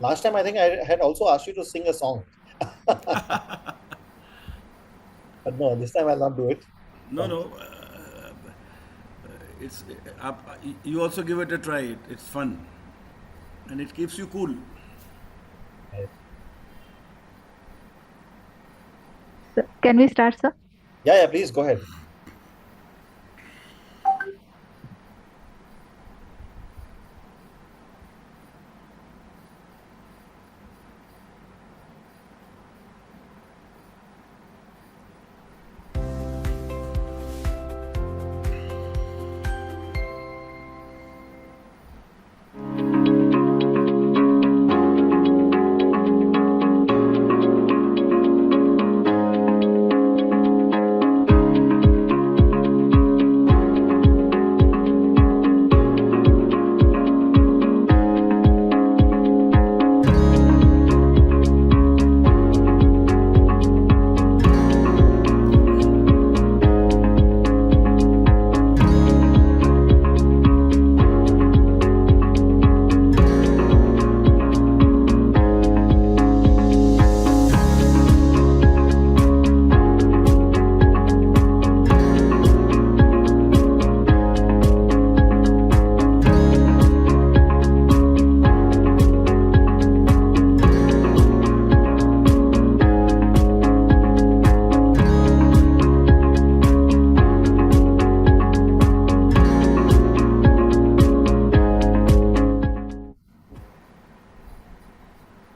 Last time I think I had also asked you to sing a song. But no, this time I'll not do it. No, Um, no. It's you also give it a try. It's fun, and it keeps you cool. So, can we start, sir? yeah, please go ahead.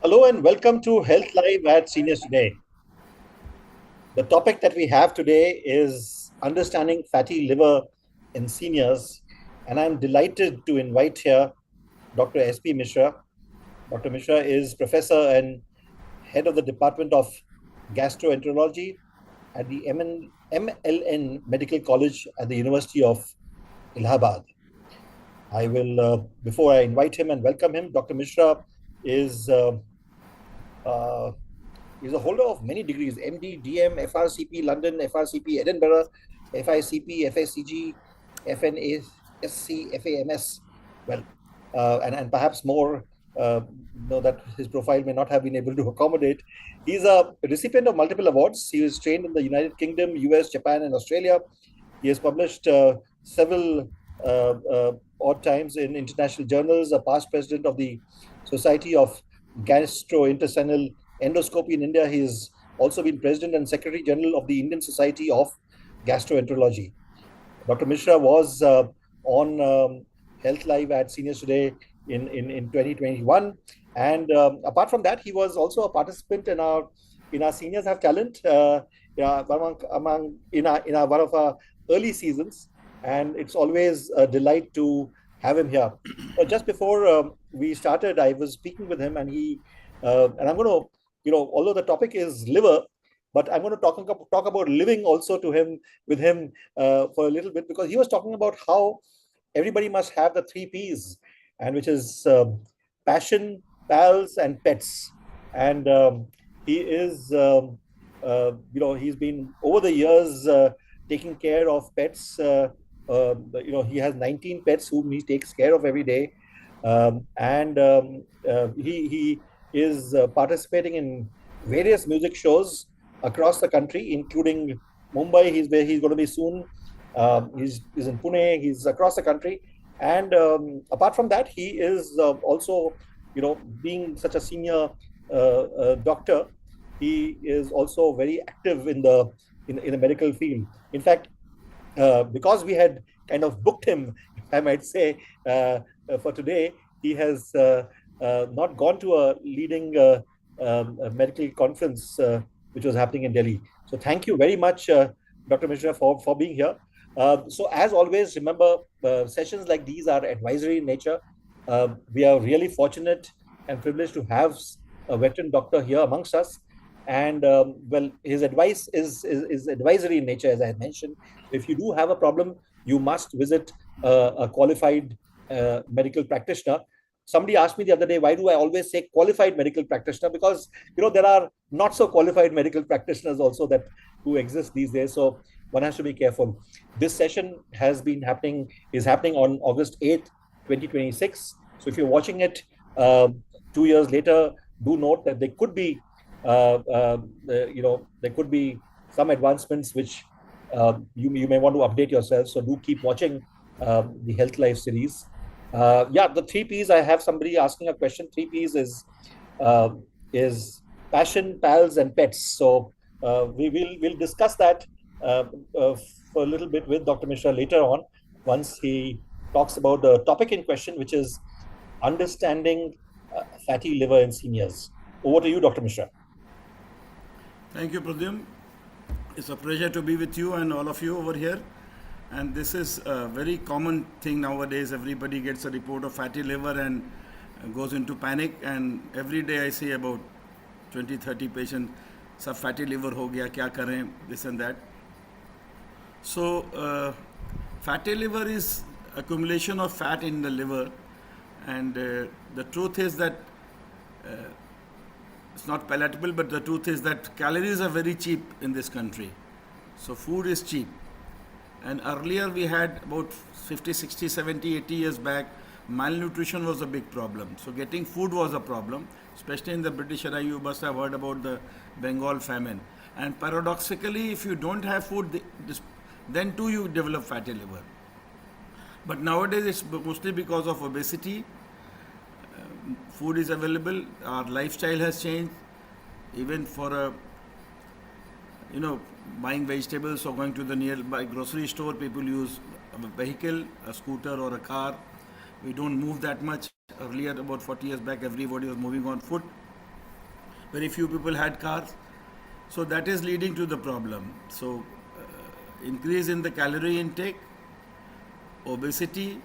Hello and welcome to Health Live at Seniors Today. The topic that we have today is understanding fatty liver in seniors, and I'm delighted to invite here Dr. S.P. Misra. Dr. Misra is professor and head of the Department of Gastroenterology at the MLN Medical College at the University of Allahabad. I will, before I invite him and welcome him, Dr. Misra is uh, He's a holder of many degrees: MD, DM, FRCP London, FRCP Edinburgh, FICP, FSCG, FNASC, FAMS. Well, and perhaps more, know that his profile may not have been able to accommodate. He's a recipient of multiple awards. He was trained in the United Kingdom, US, Japan, and Australia. He has published several odd times in international journals, a past president of the Society of Gastrointestinal Endoscopy in India. He has also been president and secretary general of the Indian Society of Gastroenterology. Dr. Misra was on Health Live at Seniors Today in 2021. And apart from that, he was also a participant in our Seniors Have Talent, yeah, among in our one of our early seasons. And it's always a delight to have him here. Just before we started, I was speaking with him, and and I'm going to, although the topic is liver, but I'm going to talk about living also to him with him for a little bit, because he was talking about how everybody must have the three P's, and which is passion, pals, and pets. And he is, he's been over the years taking care of pets. He has 19 pets whom he takes care of every day, and he is participating in various music shows across the country, including Mumbai. He's where he's going to be soon. He's in Pune. He's across the country, and apart from that, he is also, being such a senior doctor, he is also very active in the medical field. In fact, because we had kind of booked him, if I might say, for today, he has not gone to a leading a medical conference which was happening in Delhi. So thank you very much, Dr. Mishra, for being here. So as always, remember, sessions like these are advisory in nature. We are really fortunate and privileged to have a veteran doctor here amongst us. And well, his advice is advisory in nature, as I had mentioned. If you do have a problem, you must visit a qualified medical practitioner. Somebody asked me the other day, why do I always say qualified medical practitioner? Because there are not so qualified medical practitioners also that who exist these days. So one has to be careful. This session is happening on August 8th, 2026. So if you're watching it um, 2 years later, do note that uh, uh, there could be some advancements which you may want to update yourself. So do keep watching the Health Life series. Yeah, the three P's. I have somebody asking a question. Three P's uh, is passion, pals, and pets. So we'll discuss that uh, uh, for a little bit with Dr. Mishra later on, once he talks about the topic in question, which is understanding fatty liver in seniors. Over to you, Dr. Mishra. Thank you, Pradyum. It's a pleasure to be with you and all of you over here. And this is a very common thing nowadays. Everybody gets a report of fatty liver and goes into panic. And every day I see about 20, 30 patients, सब fatty liver हो गया, क्या करें, this and that. So, fatty liver is accumulation of fat in the liver, and the truth is that it's not palatable, but the truth is that calories are very cheap in this country. So, food is cheap. And earlier we had about 50, 60, 70, 80 years back, malnutrition was a big problem. So, getting food was a problem, especially in the British era. You must have heard about the Bengal famine. And paradoxically, if you don't have food, then too you develop fatty liver. But nowadays it's mostly because of obesity. Food is available, our lifestyle has changed. Even for buying vegetables or going to the nearby grocery store, people use a vehicle, a scooter or a car. We don't move that much. Earlier, about 40 years back, everybody was moving on foot. Very few people had cars. So that is leading to the problem. So increase in the calorie intake, obesity,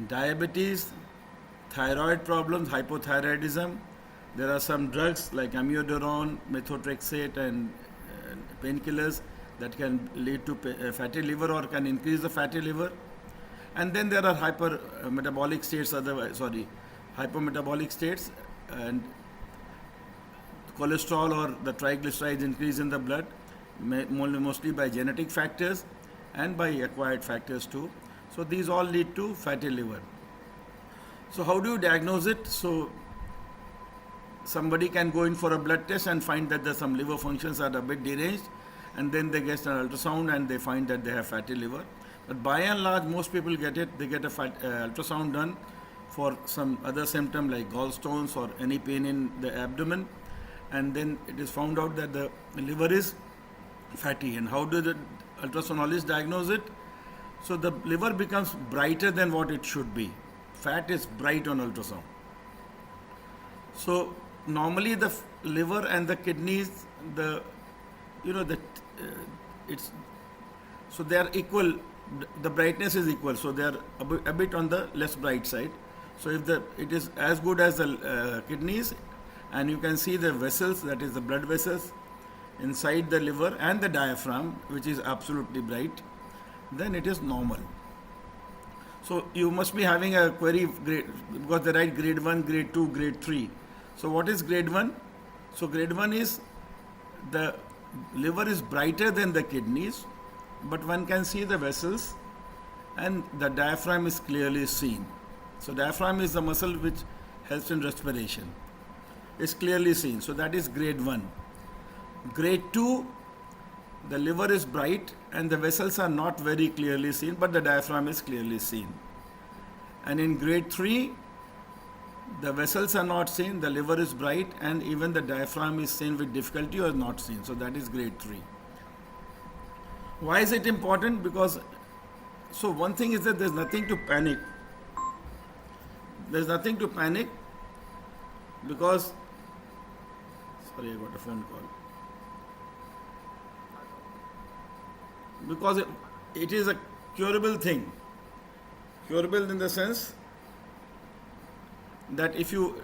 diabetes, thyroid problems, hypothyroidism. There are some drugs like amiodarone, methotrexate, and painkillers that can lead to fatty liver or can increase the fatty liver. And then there are hypermetabolic states, hypometabolic states, and cholesterol or the triglycerides increase in the blood, mostly by genetic factors and by acquired factors too. So these all lead to fatty liver. So how do you diagnose it? So somebody can go in for a blood test and find that there's some liver functions are a bit deranged, and then they get an ultrasound and they find that they have fatty liver. But by and large, most people get it. They get a ultrasound done for some other symptom like gallstones or any pain in the abdomen, and then it is found out that the liver is fatty. And how do the ultrasonologist diagnose it? So the liver becomes brighter than what it should be. Fat is bright on ultrasound. So normally the liver and the kidneys, it's so they are equal. The brightness is equal, so they are a bit on the less bright side. So if it is as good as the kidneys, and you can see the vessels, that is the blood vessels inside the liver and the diaphragm, which is absolutely bright, then it is normal. So you must be having a query grade, because they write grade 1, grade 2, grade 3. So what is grade 1? So grade 1 is the liver is brighter than the kidneys, but one can see the vessels and the diaphragm is clearly seen. So diaphragm is the muscle which helps in respiration. It's clearly seen. So that is grade 1. Grade 2, the liver is bright and the vessels are not very clearly seen, but the diaphragm is clearly seen. And in grade 3, the vessels are not seen, the liver is bright, and even the diaphragm is seen with difficulty or not seen. So that is grade 3. Why is it important? Because, so one thing is that there's nothing to panic. There's nothing to panic because, sorry, I got a phone call. Because it is a curable thing. Curable in the sense that if you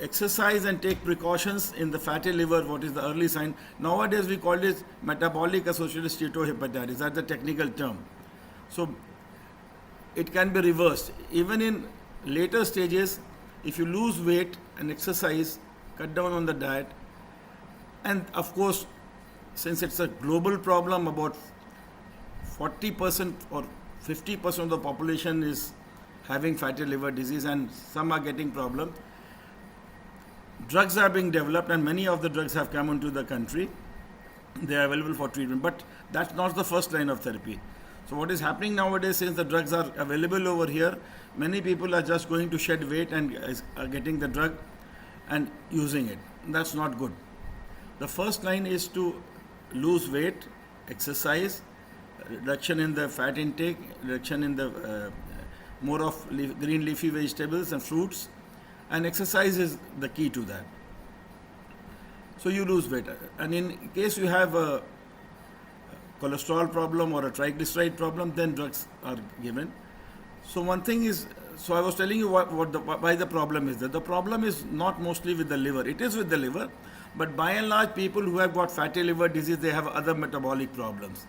exercise and take precautions in the fatty liver, what is the early sign? Nowadays we call it metabolic associated steatohepatitis. That's the technical term. So it can be reversed. Even in later stages, if you lose weight and exercise, cut down on the diet, and of course, since it's a global problem, about 40% or 50% of the population is having fatty liver disease and some are getting problems. drugs are being developed, and many of the drugs have come into the country. They are available for treatment, but that's not the first line of therapy. So what is happening nowadays, since the drugs are available over here, many people are just going to shed weight and are getting the drug and using it. That's not good. The first line is to lose weight, exercise, reduction in the fat intake, reduction in the more of green leafy vegetables and fruits, and exercise is the key to that. So you lose weight, and in case you have a cholesterol problem or a triglyceride problem, then drugs are given. So one thing is, so I was telling you why the problem is there. The problem is not mostly with the liver. It is with the liver, but by and large, people who have got fatty liver disease, they have other metabolic problems,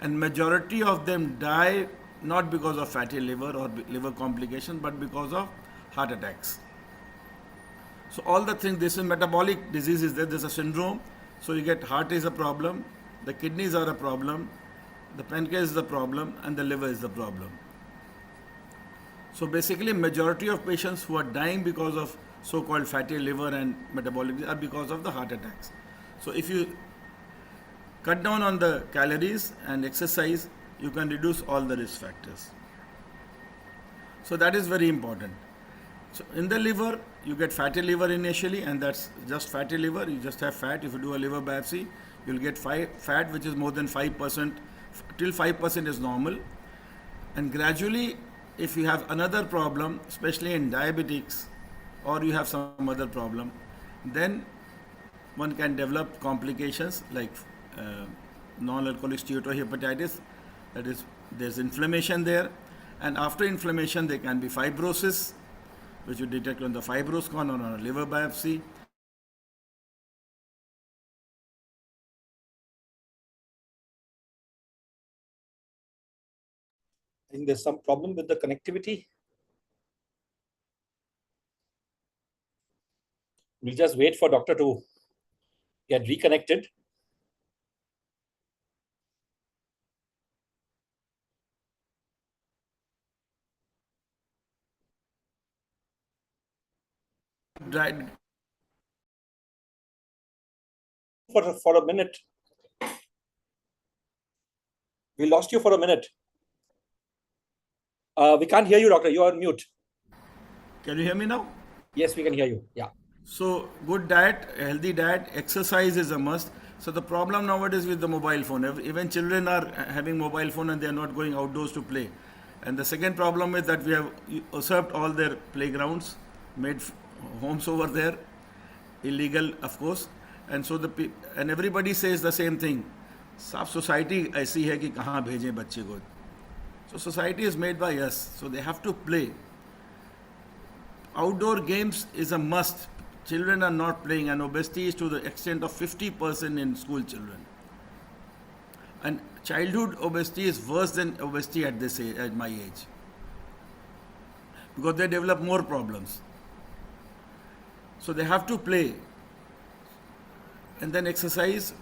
and majority of them die not because of fatty liver or liver complication, but because of heart attacks. So all the things, this is metabolic disease is there. There's a syndrome. So you get heart is a problem, the kidneys are a problem, the pancreas is the problem, and the liver is the problem. So basically, majority of patients who are dying because of so-called fatty liver and metabolic are because of the heart attacks. So if you cut down on the calories and exercise, you can reduce all the risk factors. So that is very important. So in the liver, you get fatty liver initially, and that's just fatty liver. You just have fat. If you do a liver biopsy, you'll get fat which is more than 5%, till 5% is normal. And gradually, if you have another problem, especially in diabetics, or you have some other problem, then one can develop complications like non-alcoholic steatohepatitis. That is, there's inflammation there, and after inflammation, there can be fibrosis, which you detect on the fibroscan or on a liver biopsy. I think there's some problem with the connectivity. We'll just wait for doctor to get reconnected. For a minute. We lost you for a minute. We can't hear you, doctor. You are on mute. Can you hear me now? Yes, we can hear you. Yeah. So good diet, healthy diet, exercise is a must. So the problem nowadays with the mobile phone, even children are having mobile phone and they are not going outdoors to play. And the second problem is that we have usurped all their playgrounds, made homes over there, illegal of course. And so and everybody says the same thing. सब society ऐसी है कि कहाँ भेजें बच्चे को. So society is made by us. So they have to play. Outdoor games is a must. Children are not playing, and obesity is to the extent of 50% in school children. And childhood obesity is worse than obesity at this age, at my age, because they develop more problems. So they have to play, and then exercise,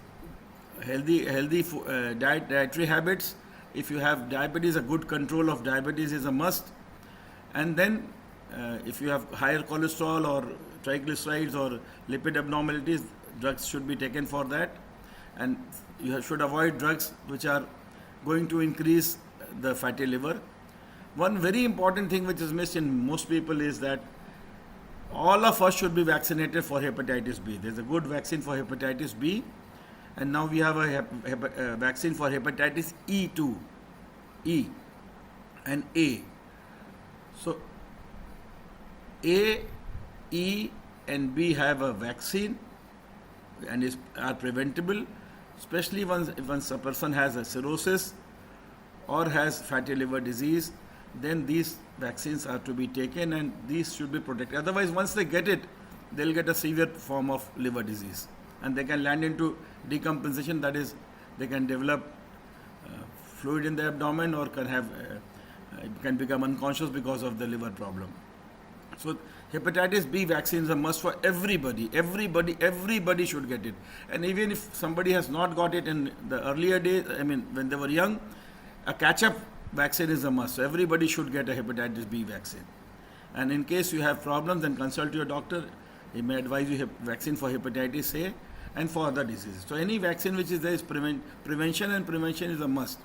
healthy dietary habits. If you have diabetes, a good control of diabetes is a must. And then if you have higher cholesterol or triglycerides or lipid abnormalities, drugs should be taken for that. And you should avoid drugs which are going to increase the fatty liver. One very important thing which is missed in most people is that all of us should be vaccinated for hepatitis B. There's a good vaccine for hepatitis B, and now we have a vaccine for hepatitis E too, E and A. So A, E and B have a vaccine and are preventable, especially once a person has a cirrhosis or has fatty liver disease. Then these vaccines are to be taken, and these should be protected. Otherwise, once they get it, they'll get a severe form of liver disease, and they can land into decompensation. That is, they can develop fluid in the abdomen, or can become unconscious because of the liver problem. So hepatitis B vaccine is a must for everybody. Everybody should get it. And even if somebody has not got it in the earlier days, when they were young, a catch-up vaccine is a must. So everybody should get a hepatitis B vaccine. And in case you have problems, then consult your doctor. He may advise you vaccine for hepatitis A and for other diseases. So any vaccine which is there is prevention, and prevention is a must.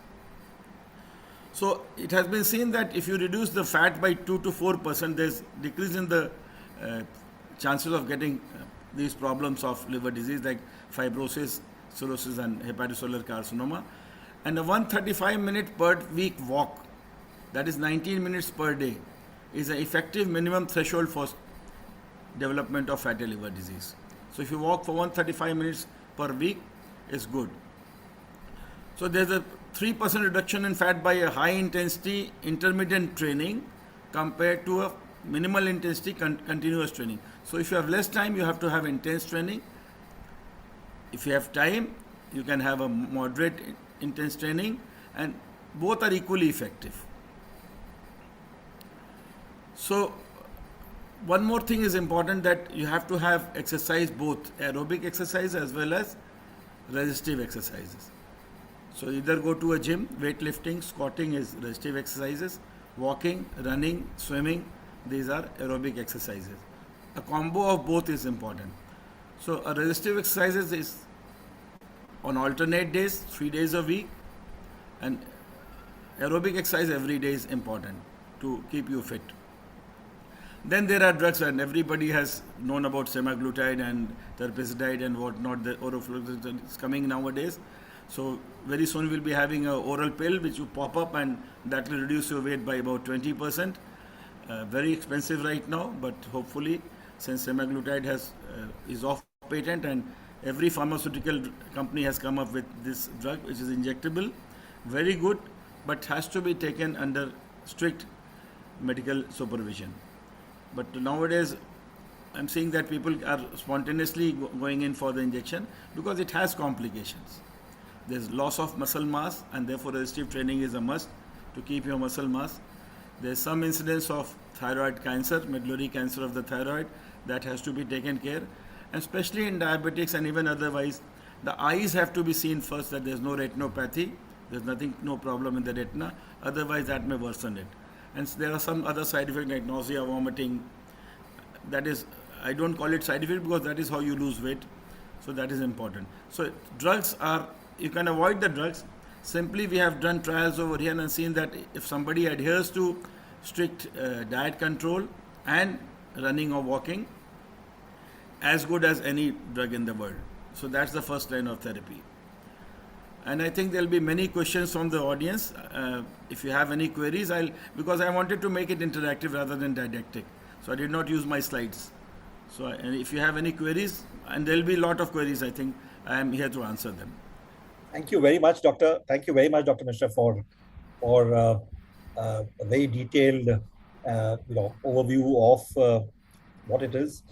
So it has been seen that if you reduce the fat by 2 to 4%, there's decrease in the uh, chances of getting these problems of liver disease like fibrosis, cirrhosis, and hepatocellular carcinoma. And a 135-minute per week walk, that is 19 minutes per day, is an effective minimum threshold for development of fatty liver disease. So if you walk for 135 minutes per week, it's good. So there's a 3% reduction in fat by a high intensity intermittent training compared to a minimal intensity continuous training. So if you have less time, you have to have intense training. If you have time, you can have a moderate intense training, and both are equally effective. So one more thing is important, that you have to have exercise, both aerobic exercise as well as resistive exercises. So either go to a gym, weightlifting, squatting is resistive exercises, walking, running, swimming, these are aerobic exercises. A combo of both is important. So a resistive exercises is on alternate days, 3 days a week, and aerobic exercise every day is important to keep you fit. Then there are drugs, and everybody has known about semaglutide and terpizidine and whatnot. The orofloxacin is coming nowadays. So very soon we'll be having an oral pill which you pop up, and that will reduce your weight by about 20%. Very expensive right now, but hopefully, since semaglutide is off patent, and every pharmaceutical company has come up with this drug which is injectable, very good, but has to be taken under strict medical supervision. But nowadays, I'm seeing that people are spontaneously going in for the injection because it has complications. There's loss of muscle mass, and therefore resistive training is a must to keep your muscle mass. There's some incidence of thyroid cancer, medullary cancer of the thyroid, that has to be taken care. And especially in diabetics and even otherwise, the eyes have to be seen first, that there's no retinopathy, there's nothing, no problem in the retina. Otherwise, that may worsen it. And there are some other side effects like nausea, vomiting. That is, I don't call it side effect because that is how you lose weight. So that is important. So drugs are, you can avoid the drugs. Simply, we have done trials over here and seen that if somebody adheres to strict diet control and running or walking, as good as any drug in the world. So that's the first line of therapy. And I think there'll be many questions from the audience. If you have any queries, because I wanted to make it interactive rather than didactic. So I did not use my slides. So and if you have any queries, and there'll be a lot of queries, I think I am here to answer them. Thank you very much, Doctor. Thank you very much, Dr. Misra, for a very detailed, overview of what it is.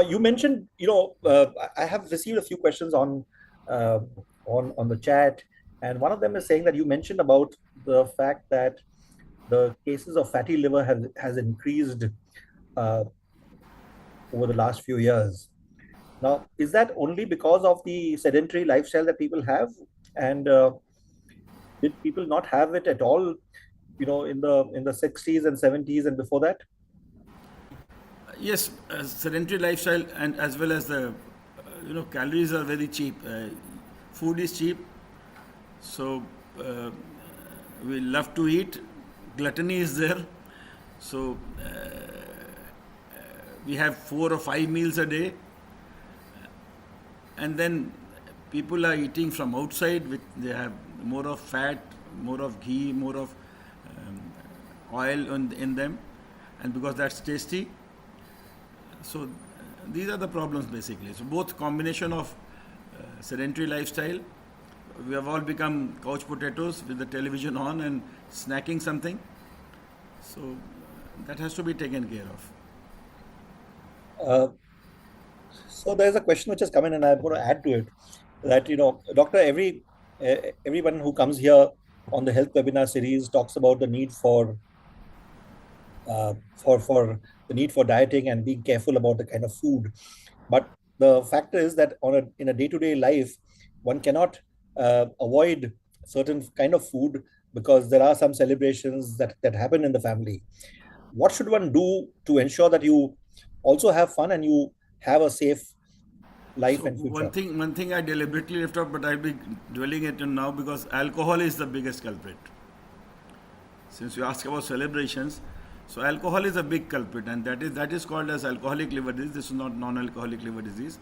You mentioned, I have received a few questions uh, on the chat, and one of them is saying that you mentioned about the fact that the cases of fatty liver has increased uh, over the last few years. Now, is that only because of the sedentary lifestyle that people have, and did people not have it at all, in the 60s and 70s and before that? Yes, sedentary lifestyle, and as well as the calories are very cheap. Food is cheap, so we love to eat. Gluttony is there, so we have 4 or 5 meals a day, and then people are eating from outside. They have more of fat, more of ghee, more of oil in them, and because that's tasty. So these are the problems basically. So both combination of sedentary lifestyle, we have all become couch potatoes with the television on and snacking something. So that has to be taken care of. Uh, so there's a question which has come in, and I'm going to add to it that doctor, everyone who comes here on the health webinar series talks about the need for the need for dieting and being careful about the kind of food. But the factor is that in a day-to-day life, one cannot avoid certain kind of food because there are some celebrations that happen in the family. What should one do to ensure that you also have fun and you have a safe life So and future. one thing I deliberately left out, but I'll be dwelling it on now because alcohol is the biggest culprit. Since you ask about celebrations, so alcohol is a big culprit, and that is called as alcoholic liver disease. This is not non-alcoholic liver disease.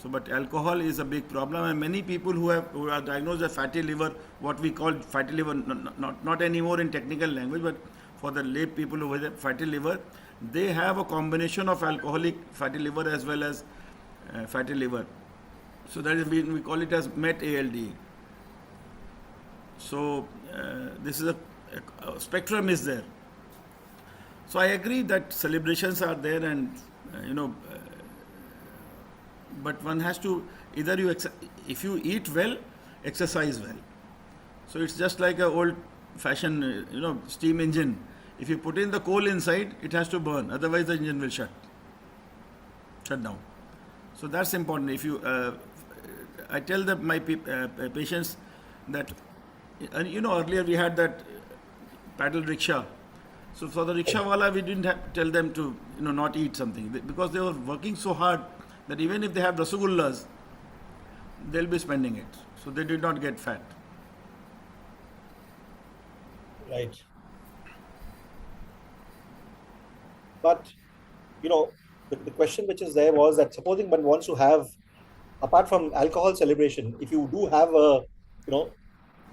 So, but alcohol is a big problem, and many people who are diagnosed with fatty liver, what we call fatty liver, not anymore in technical language, but for the lay people who have fatty liver, they have a combination of alcoholic fatty liver as well as fatty liver. So that is we call it as MET ALD. So this is a spectrum is there. So I agree that celebrations are there, and but one has to either if you eat well, exercise well. So it's just like a old fashioned steam engine. If you put in the coal inside, it has to burn. Otherwise, the engine will shut down. So that's important. If you, I tell my patients that, earlier we had that paddle rickshaw. So for the rickshaw wala, we didn't tell them to not eat something because they were working so hard that even if they have rasagullas, they'll be spending it. So they did not get fat. Right. But the question which is there was that supposing one wants to have, apart from alcohol celebration, if you do have a,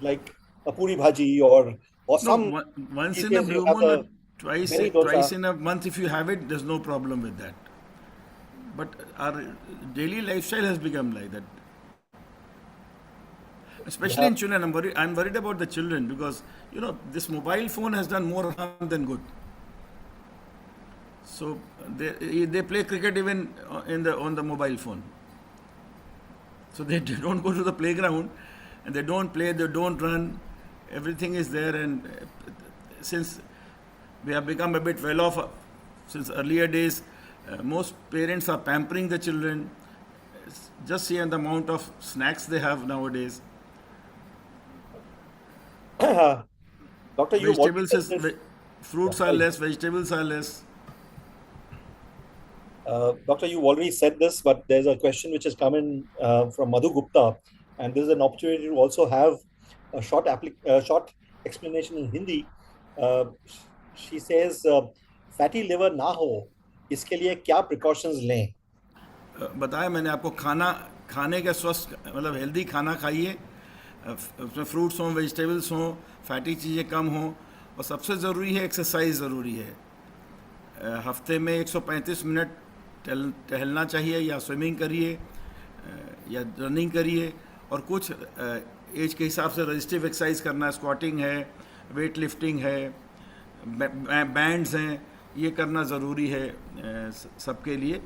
like a puri bhaji or No, some once these in a days you blue have moon, or the berry twice dosa. in a month, if you have it, there's no problem with that. But our daily lifestyle has become like that. You Especially have, in children, I'm worried about the children because this mobile phone has done more harm than good. So they play cricket even on the mobile phone. So they don't go to the playground, and they don't play, they don't run. Everything is there, and since we have become a bit well off since earlier days, most parents are pampering the children. Just see the amount of snacks they have nowadays. Doctor, you've already Vegetables said is this. Yeah, fruits are sorry. less, vegetables are less. Doctor, you've already said this, but there's a question which has come in from Madhu Gupta, and there's an opportunity to also have a short explanation in Hindi. Uh, she says, "Fatty liver ना हो, इसके लिए क्या precautions लें?" बताया मैंने आपको खाना खाने का स्वस्थ मतलब हेल्दी खाना खाइए, उसमें फ्रूट्स हों, वेजिटेबल्स हों, फैटी चीज़ें कम हों, और सबसे ज़रूरी है एक्सरसाइज ज़रूरी है। हफ्ते में 135 मिनट टहलना चाहिए, या स्विमिंग करिए, या रनिंग करिए, और कुछ एज के हिसाब से रजिस्टिव एक्सरसाइज करना, स्क्वाटिंग है, वेट लिफ्टिंग है, बैंड्स हैं, ये करना ज़रूरी है सबके लिए,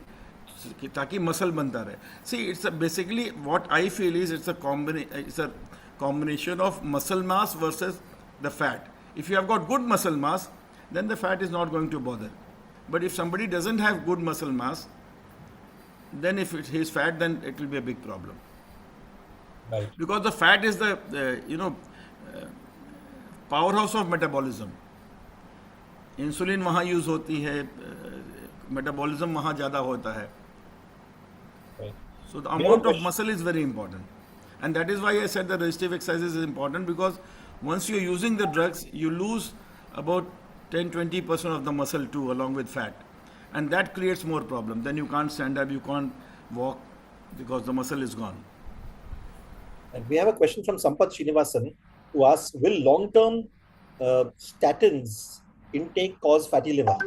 ताकि मसल बनता रहे। See it's basically what I feel is it's a combination of muscle mass versus the fat. If you have got good muscle mass, then the fat is not going to bother. But if somebody doesn't have good muscle mass, then if he is fat, then it will be a big problem. Right. Because the fat is the powerhouse of metabolism. Insulin वहाँ use होती है, metabolism वहाँ ज़्यादा होता है. Right. So the We have a amount of question. muscle is very important. And that is why I said the resistive exercises is important, because once you're using the drugs, you lose about 10-20% of the muscle too, along with fat. And that creates more problem. Then you can't stand up, you can't walk because the muscle is gone. And we have a question from Sampath Srinivasan who asks, will long-term statins intake cause fatty liver?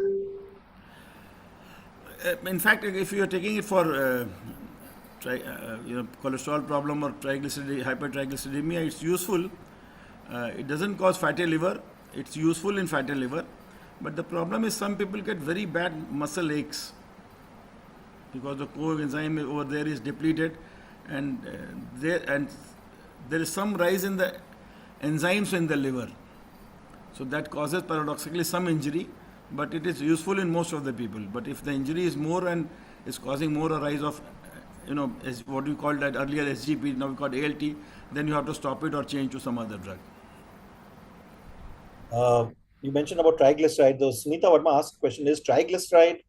In fact, if you are taking it for cholesterol problem or hypertriglyceridemia, it's useful. It doesn't cause fatty liver. It's useful in fatty liver, but the problem is some people get very bad muscle aches because the coenzyme over there is depleted, and there is some rise in the enzymes in the liver. So that causes paradoxically some injury, but it is useful in most of the people. But if the injury is more and is causing more a rise of, as what we called that earlier SGP, now we call ALT, then you have to stop it or change to some other drug. You mentioned about triglyceride. The Smita Verma asked question, is triglyceride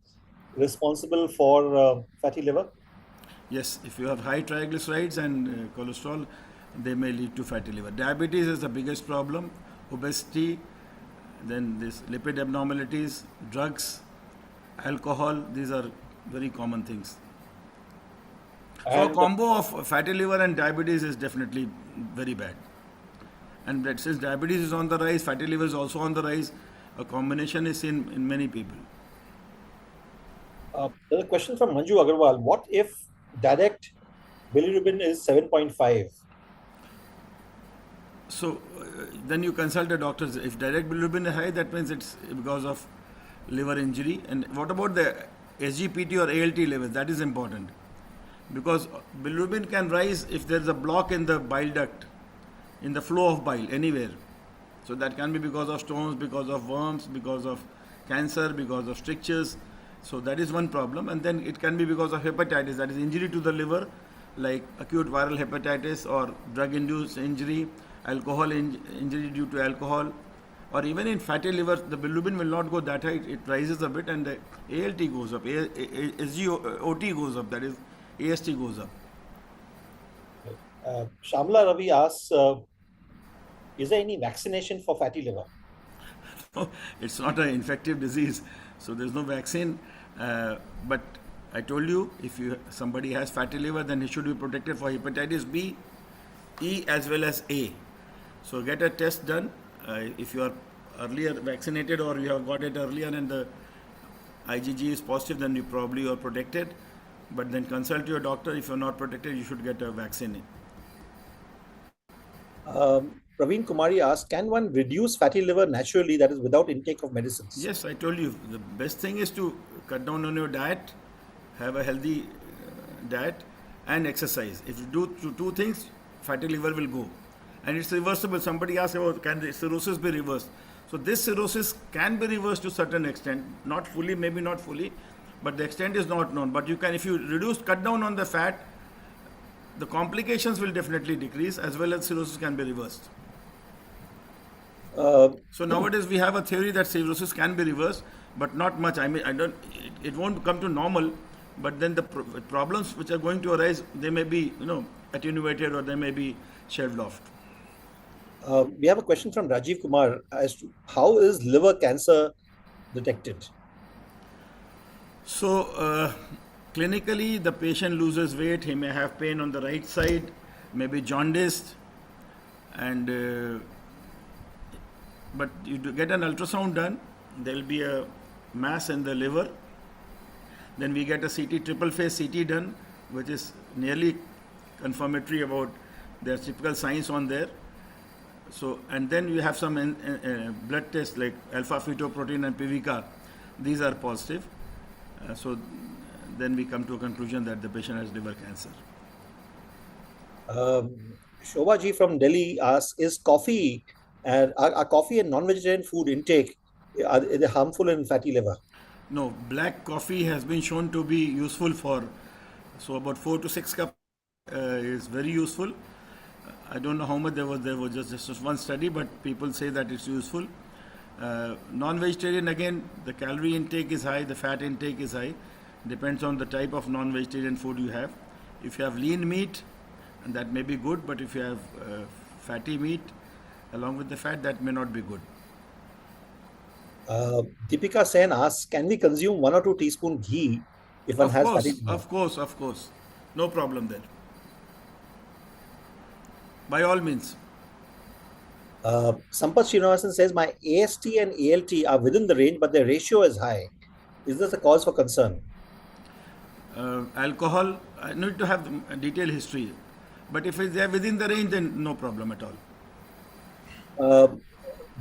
responsible for fatty liver? Yes, if you have high triglycerides and cholesterol, they may lead to fatty liver. Diabetes is the biggest problem. Obesity, then this lipid abnormalities, drugs, alcohol. These are very common things. So a And combo of fatty liver and diabetes is definitely very bad. And that since diabetes is on the rise, fatty liver is also on the rise. A combination is seen in many people. there's a question from Manju Agarwal. What if direct bilirubin is 7.5? So then you consult a doctor. If direct bilirubin is high, that means it's because of liver injury. And what about the SGPT or ALT levels? That is important because bilirubin can rise if there is a block in the bile duct, in the flow of bile anywhere. So that can be because of stones, because of worms, because of cancer, because of strictures. So that is one problem. And then it can be because of hepatitis, that is injury to the liver, like acute viral hepatitis or drug-induced injury, injury due to alcohol, or even in fatty liver, the bilirubin will not go that high. It rises a bit, and the ALT goes up, SGOT goes up. That is, AST goes up. Shamla Ravi asks, is there any vaccination for fatty liver? No, it's not an infective disease, so there's no vaccine. But I told you, if somebody has fatty liver, then he should be protected for hepatitis B, E, as well as A. So get a test done. If you are earlier vaccinated or you have got it earlier and the IgG is positive, then you probably are protected. But then consult your doctor. If you're not protected, you should get a vaccine. Praveen Kumari asks, can one reduce fatty liver naturally, that is without intake of medicines? Yes, I told you the best thing is to cut down on your diet, have a healthy diet, and exercise. If you do two things, fatty liver will go, and it's reversible. Somebody asked about can the cirrhosis be reversed? So this cirrhosis can be reversed to a certain extent, not fully, maybe not fully, but the extent is not known. But you can, if you cut down on the fat, the complications will definitely decrease as well as cirrhosis can be reversed. So nowadays we have a theory that cirrhosis can be reversed, but not much. I mean, it won't come to normal, but then the problems which are going to arise, they may be, attenuated or they may be shelved off. We have a question from Rajiv Kumar as to how is liver cancer detected? So, clinically, the patient loses weight. He may have pain on the right side, maybe jaundiced, and but you get an ultrasound done. There will be a mass in the liver. Then we get a CT, triple phase CT done, which is nearly confirmatory about their typical signs on there. So, and then you have some blood tests like alpha fetoprotein and PVCAR. These are positive. So then we come to a conclusion that the patient has liver cancer. Shobha ji from Delhi asks, is coffee and are coffee and non-vegetarian food intake are they harmful in fatty liver? No, black coffee has been shown to be useful for, so about 4 to 6 cups is very useful. I don't know how much there was just one study, but people say that it's useful. Non-vegetarian, again, the calorie intake is high, the fat intake is high. Depends on the type of non-vegetarian food you have. If you have lean meat, and that may be good, but if you have fatty meat along with the fat, that may not be good. Deepika Sen asks, can we consume 1 or 2 teaspoon ghee if one has fatty liver? Of course. No problem there. By all means. Sampath Srinivasan says, my AST and ALT are within the range, but their ratio is high. Is this a cause for concern? Alcohol, I need to have a detailed history. But if they are within the range, then no problem at all.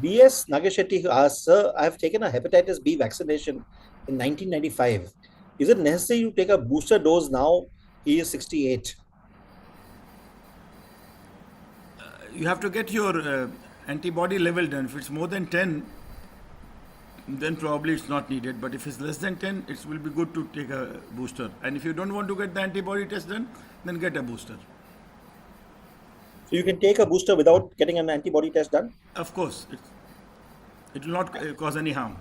B.S. Nageshetty asks, sir, I have taken a hepatitis B vaccination in 1995. Is it necessary to take a booster dose now? He is 68. You have to get your antibody level done. If it's more than 10, then probably it's not needed. But if it's less than 10, it will be good to take a booster. And if you don't want to get the antibody test done, then get a booster. So you can take a booster without getting an antibody test done? Of course. It will not cause any harm.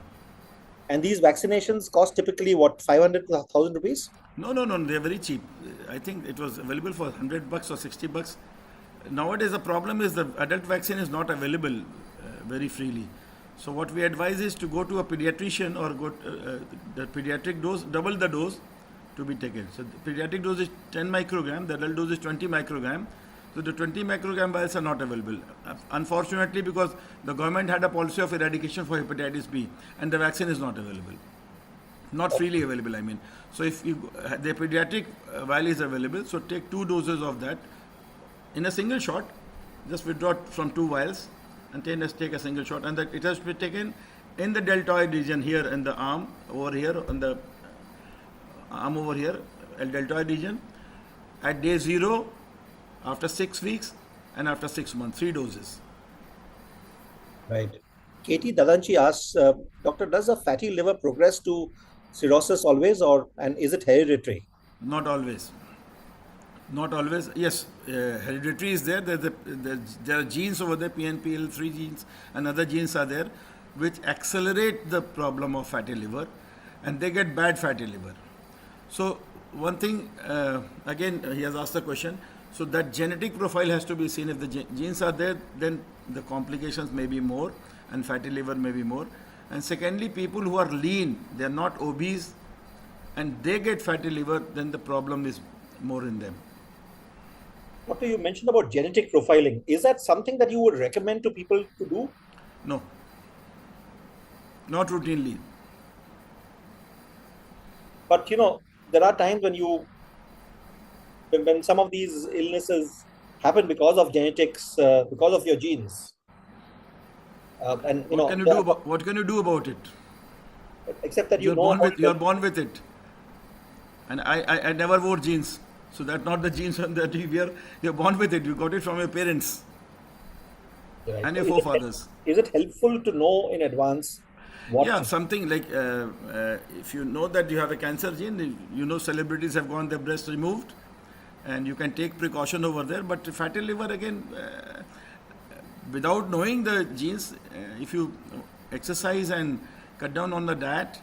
And these vaccinations cost typically what, 500 to 1,000 rupees? No, no, no, they're very cheap. I think it was available for $100 or $60. Nowadays, the problem is the adult vaccine is not available very freely. So, what we advise is to go to a pediatrician or go the pediatric dose, double the dose to be taken. So, the pediatric dose is 10 microgram, the adult dose is 20 microgram. So, the 20 microgram vials are not available. Unfortunately, because the government had a policy of eradication for hepatitis B and the vaccine is not available. Not freely available, I mean. So if you the pediatric vial is available, so take 2 doses of that in a single shot. Just withdraw from 2 vials and then just take a single shot, and that it has to be taken in the deltoid region here in the arm over here on the arm over here, deltoid region at day 0, after 6 weeks, and after 6 months. 3 doses. Right. Katie Dadanchi asks, Doctor, does a fatty liver progress to cirrhosis always, and is it hereditary? Not always. Not always. Yes, hereditary is there. There are genes over there, PNPL3 genes and other genes are there, which accelerate the problem of fatty liver, and they get bad fatty liver. So one thing, again, he has asked the question. So that genetic profile has to be seen. If the genes are there, then the complications may be more, and fatty liver may be more. And secondly, people who are lean, they are not obese, and they get fatty liver, then the problem is more in them. Doctor, you mentioned about genetic profiling. Is that something that you would recommend to people to do? No, not routinely. But there are times when some of these illnesses happen because of genetics, because of your genes. And What can you do about what can you do about it? except that You're born with it. And I never wore jeans. So that's not the jeans that you wear. You're born with it. You got it from your parents Right. and your Is forefathers. it helpful to know in advance what? Yeah, something like if you know that you have a cancer gene, celebrities have gotten their breast removed, and you can take precaution over there. But fatty liver, again, without knowing the genes, if you exercise and cut down on the diet,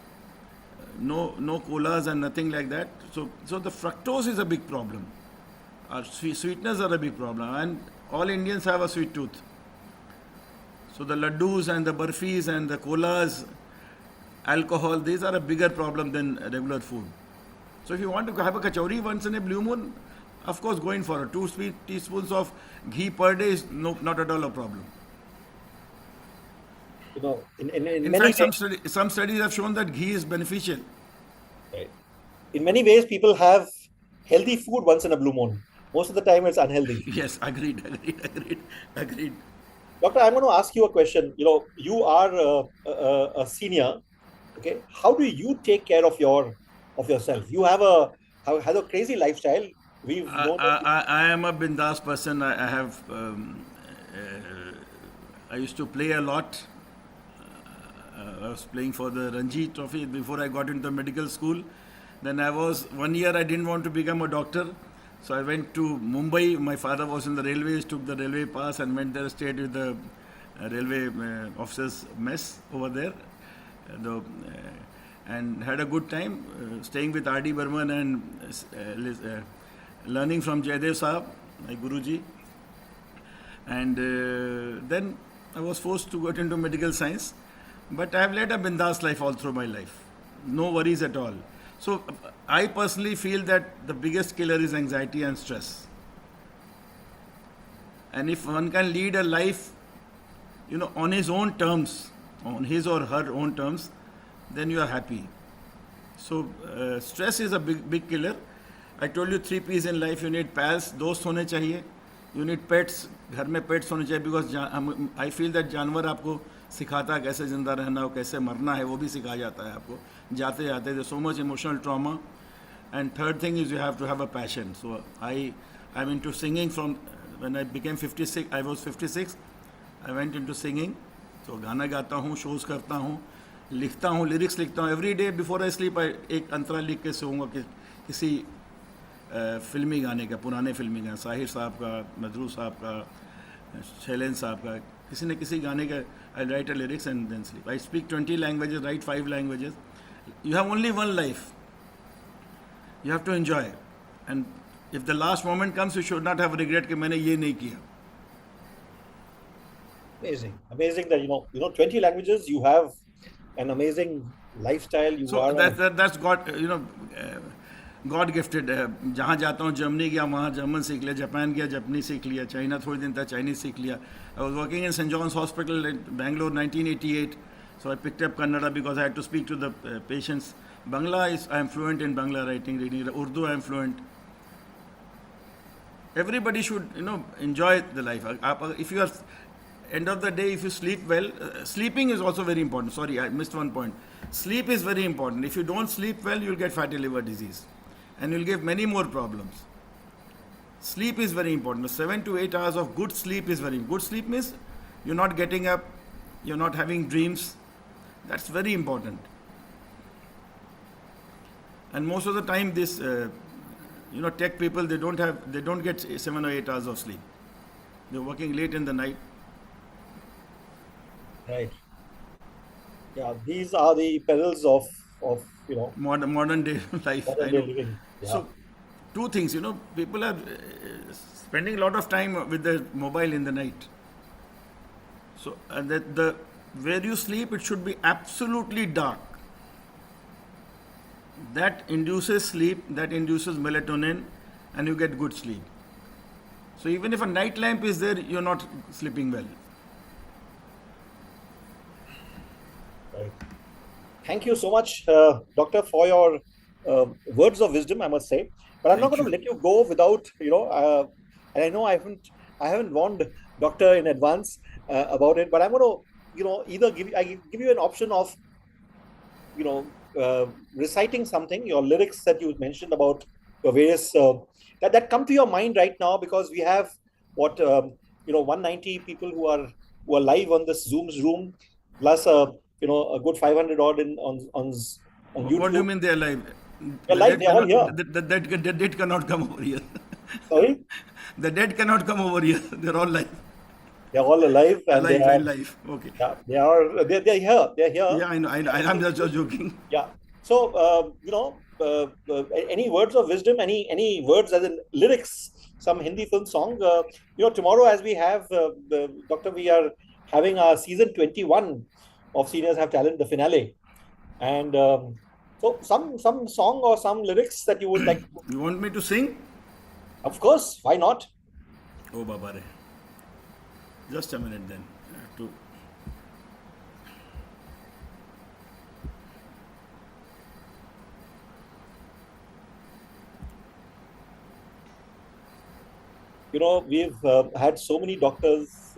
no colas and nothing like that. So the fructose is a big problem. Our sweeteners are a big problem, and all Indians have a sweet tooth. So the laddus and the burfis and the colas, alcohol, these are a bigger problem than regular food. So if you want to have a kachori once in a blue moon, of course, going for it. 2 sweet teaspoons of ghee per day is not at all a problem. In In many fact, some studies have shown that ghee is beneficial. right. In many ways, people have healthy food once in a blue moon. Most of the time, it's unhealthy. Yes, agreed. Doctor, I'm going to ask you a question. You are a senior. Okay, how do you take care of yourself? You have a crazy lifestyle. We've known that. I am a bindas person. I have. I used to play a lot. I was playing for the Ranji Trophy before I got into medical school. Then 1 year I didn't want to become a doctor. So I went to Mumbai. My father was in the railways, took the railway pass and went there, stayed with the railway officers mess over there. And had a good time staying with R.D. Burman and learning from Jaydev Sahab, my Guruji. And then I was forced to get into medical science. But I have led a bindas life all through my life. No worries at all. So I personally feel that the biggest killer is anxiety and stress. And if one can lead a life, on his own terms, on his or her own terms, then you are happy. So stress is a big killer. I told you 3 P's in life. You need pals, दोस्त होने चाहिए. You need pets. घर में pets होने चाहिए because I feel that जानवर आपको सिखाता है कैसे जिंदा रहना हो, कैसे मरना है, वो भी सिखाया जाता है आपको जाते जाते. There's so much emotional trauma. And third thing is you have to have a passion. So I'm into singing from when I became 56. I was 56. I went into singing. तो गाना गाता हूँ, shows करता हूँ, लिखता हूँ, lyrics लिखता हूँ. Every day before I sleep, एक अंतरा लिख के सोऊंगा कि किसी फिल्मी गाने का, पुराने फिल्मी गाने, साहिर साहब का, मजरू साहब का, शैलेंद्र साहब का, किसी न किसी गाने का I write a lyrics and then sleep. I speak 20 languages, write 5 languages. You have only one life. You have to enjoy. And if the last moment comes, you should not have regret कि मैंने ये नहीं किया. Amazing, amazing that you know 20 languages. You have an amazing lifestyle. You So are that's God, God gifted है. जहाँ जाता हूँ, Germany गया वहाँ जर्मन सीख लिया, जापान गया जापानी सीख लिया, चाइना थोड़ी दिन था चाइनीज सीख लिया. I was working in saint John's hospital in Bangalore 1988. So I picked up Kannada because I had to speak to the patients. Bangla I am fluent in Bangla writing, reading. Urdu I am fluent. Everybody should enjoy the life. If you are end of the day, if you sleep well, sleeping is also very important. Sorry, I missed one point. Sleep is very important. If you don't sleep well, you'll get fatty liver disease, and you'll get many more problems. Sleep is very important. 7 to 8 hours of good sleep is very good. Sleep means you're not getting up, you're not having dreams. That's very important. And most of the time, this tech people, they don't get 7 or 8 hours of sleep. They're working late in the night. right. Yeah, these are the perils of Modern day life. modern I day know. living. Yeah. So, two things. People are spending a lot of time with their mobile in the night. So, that the where you sleep, it should be absolutely dark. That induces sleep. That induces melatonin, and you get good sleep. So, even if a night lamp is there, you're not sleeping well. Right. Thank you so much, Doctor, for your words of wisdom, I must say. But I'm not Thank going to you. let you go without, and I know I haven't warned Doctor in advance about it, but I'm going to, either give you an option of, reciting something, your lyrics that you mentioned about your various that come to your mind right now, because we have 190 people who are live on this Zoom's room, plus a good 500 odd on YouTube. What do you mean they are alive? They're live. They're all here. The dead cannot come over here. Sorry, The dead cannot come over here. They're all live. they're all alive, and Alive and live. Okay. yeah, they're here. They're here. Yeah, I know. I'm just joking. Yeah. So, any words of wisdom, any words as in lyrics, some Hindi film song. Tomorrow, as we have, Doctor, we are having our season 21 of Seniors Have Talent, the finale, and so some song or some lyrics that you would like. You want me to sing? Of course, why not? Oh, Baba Re. Just a minute then. I have to. We've had so many doctors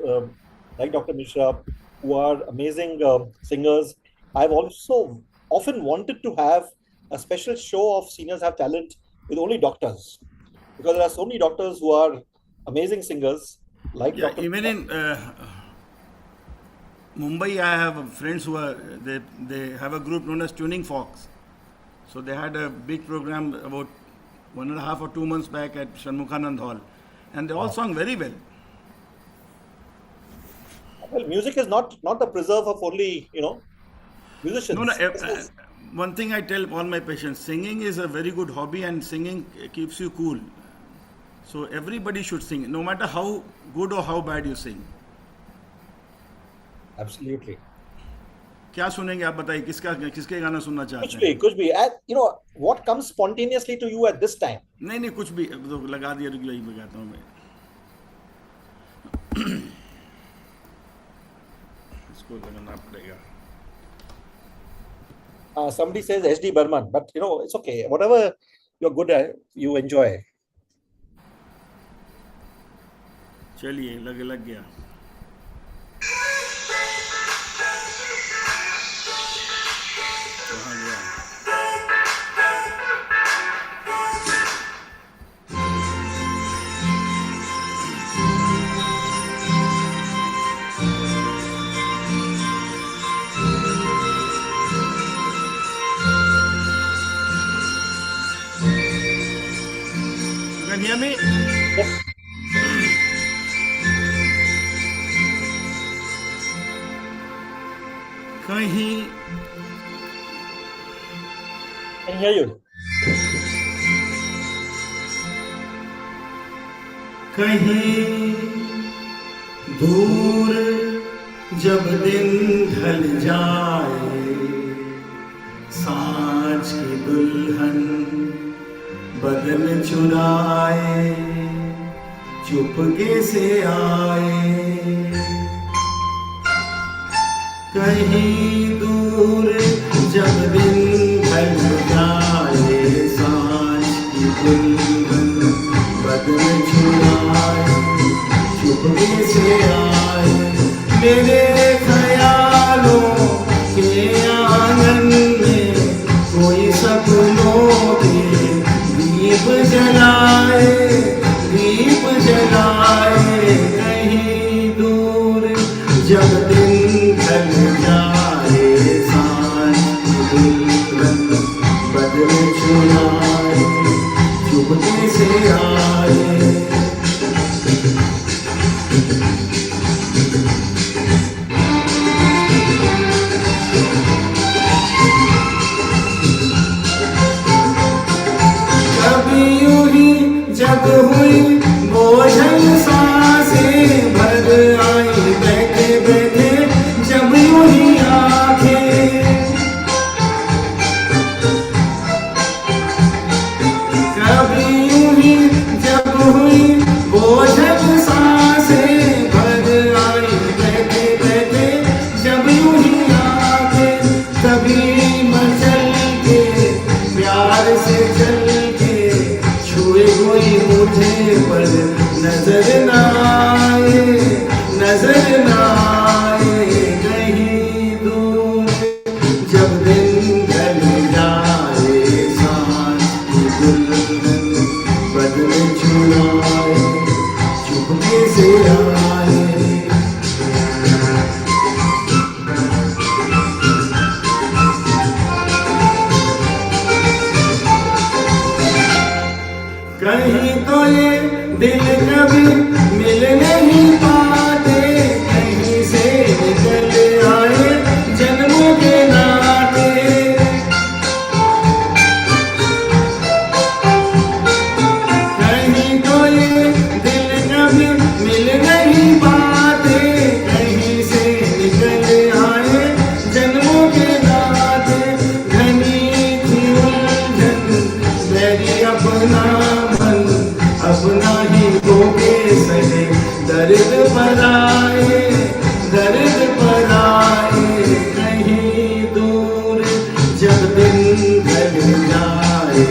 like Dr. Misra who are amazing singers. I've also often wanted to have a special show of Seniors Have Talent with only doctors, because there are so many doctors who are amazing singers, like Yeah, Dr. even in Mumbai, I have friends who are they have a group known as Tuning Fox. So they had a big program about 1.5 or 2 months back at Shanmukhanand Hall, and they all sang very well. Well, music is not the preserve of only musicians. No, no. This is- One thing I tell all my patients: singing is a very good hobby, and singing keeps you cool. So everybody should sing, no matter how good or how bad you sing. Absolutely. क्या सुनेंगे आप बताइए, किसके गाना सुनना Kuch चाहते हैं? bhi, kuch bhi. What comes spontaneously to you at this time? नहीं कुछ भी तो लगा दिया, रुक यही लगाता हूँ मैं. इसको लगाना पड़ेगा. Somebody says HD Burman, but it's okay. Whatever you're good at, you enjoy. चलिए लग गया. कहाँ गया? You can hear me? Yes. कहीं Can hear you. कहीं दूर जब दिन ढल जाए, सांझ की दुल्हन बदन चुराए चुपके से आए। कहीं दूर जब दिन ढल जाए, सांझ की दुल्हन बदन चुराए चुपके से आए। मेरे ख्यालों के आंगन में कोई सपनों के दीप जलाए, दीप जलाए। कहीं दूर जब दिन ढल जाए, सांझ की दुल्हन बदन चुराए चुपके से आए। कभी यूं ही जब हुई बोझल सांसें भर आई, बैठे बैठे जब यूं ही आंखें। कभी यूं ही जब हुई बोझल सांसें भर आई, बैठे बैठे जब यूं ही आंखें। कभी मचल के प्यार से चल के छुए कोई मुझे पर नजर न आए, नजर न आए। कहीं दूर जब दिन ढल जाए, सांझ की दुल्हन बदन चुराए चुपके से आए। कहीं तो ये दिल कभी मिल नहीं पाते, कहीं से निकल आए जन्मों के नाते। कहीं तो ये दिल कभी मिल नहीं पाते, कहीं से निकल आए जन्मों के नाते। घनी थी उलझन मेरी अपना अपना ही होके सहे, दर्द पर आए, दर्द पर आए। कहीं दूर जब दिन ढल जाए,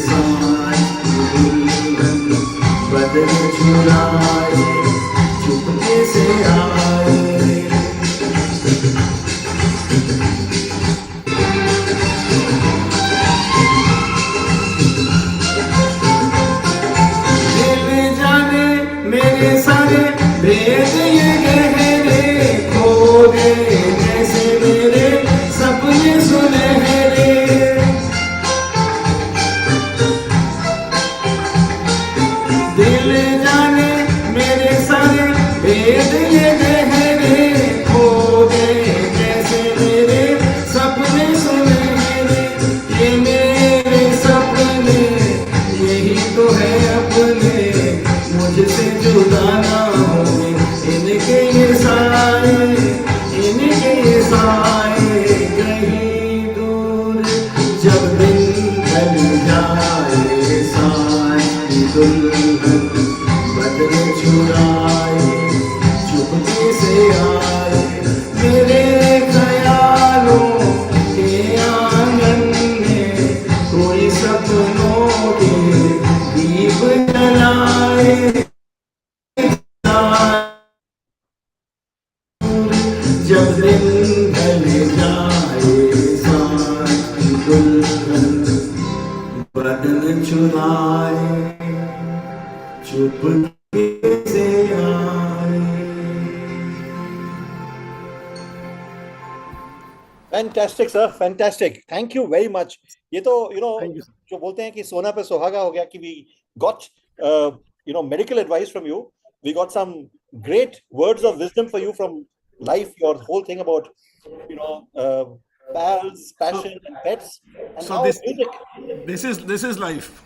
सांझ की दुल्हन बदन चुराए चुपके से आए। मेरे सारे भेद ये गहरे खो गए, जैसे मेरे सपने सुनहरे। दिल जाने मेरे सारे भेद ये गहरे खो गए, जैसे मेरे सपने सुनहरे। ये मेरे सपने यही तो है अपने, मुझसे जुदा ना होंगे इनके ये साए, इनके ये साए। कहीं दूर जब दिन ढल जाए, सांझ की दुल्हन बदन चुराए चुपके से आए। मेरे ख्यालों के आंगन में कोई सपनों के दीप जलाए। जब दिन ढल जाए, सांझ की दुल्हन बदन चुराए चुपके से आए। Fantastic, sir. Fantastic. Thank you very much. ये तो Thank you, sir. जो बोलते हैं कि सोना पे सुहागा हो गया कि we got medical advice from you. We got some great words of wisdom for you from life. Your whole thing about pals, So, passion, and pets, and so now music. this is life.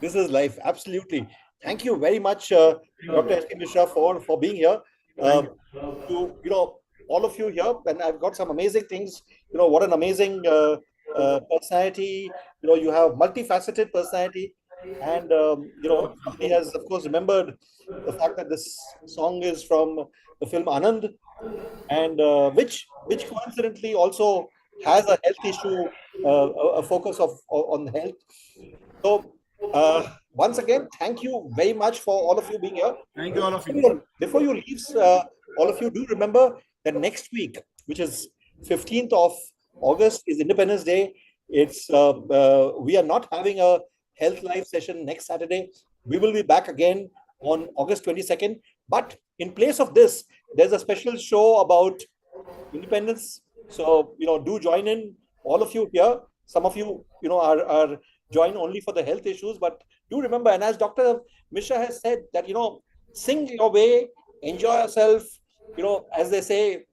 This is life, absolutely. Thank you very much, Dr. S.P. Misra, for being here. Thank Uh, you. to all of you here, and I've got some amazing things. What an amazing personality. You have multifaceted personality, and somebody has, of course, remembered the fact that this song is from the film Anand, and which coincidentally also has a health issue, a focus on health. So, once again, thank you very much for all of you being here. Thank you, But all of you. before you leave, all of you do remember that next week, which is 15th of August, is Independence Day. We are not having a health live session next Saturday. We will be back again on August 22nd. But in place of this, there's a special show about independence. So, do join in, all of you here. Some of you, are join only for the health issues, but do remember, and as Dr. Mishra has said, that, sing your way, enjoy yourself, as they say,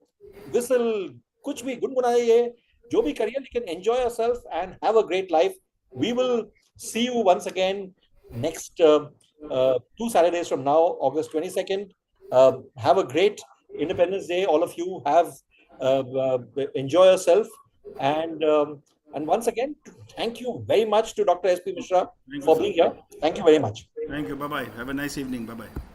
whistle, kuch bhi gungunaye, jo bhi kariye, you can enjoy yourself and have a great life. We will see you once again next 2 Saturdays from now, August 22nd. Have a great Independence Day. All of you have enjoy yourself. And once again, thank you very much to Dr. S.P. Mishra Thank you, for sir. being here. Thank you very much. Thank you. Bye bye. Have a nice evening. Bye bye.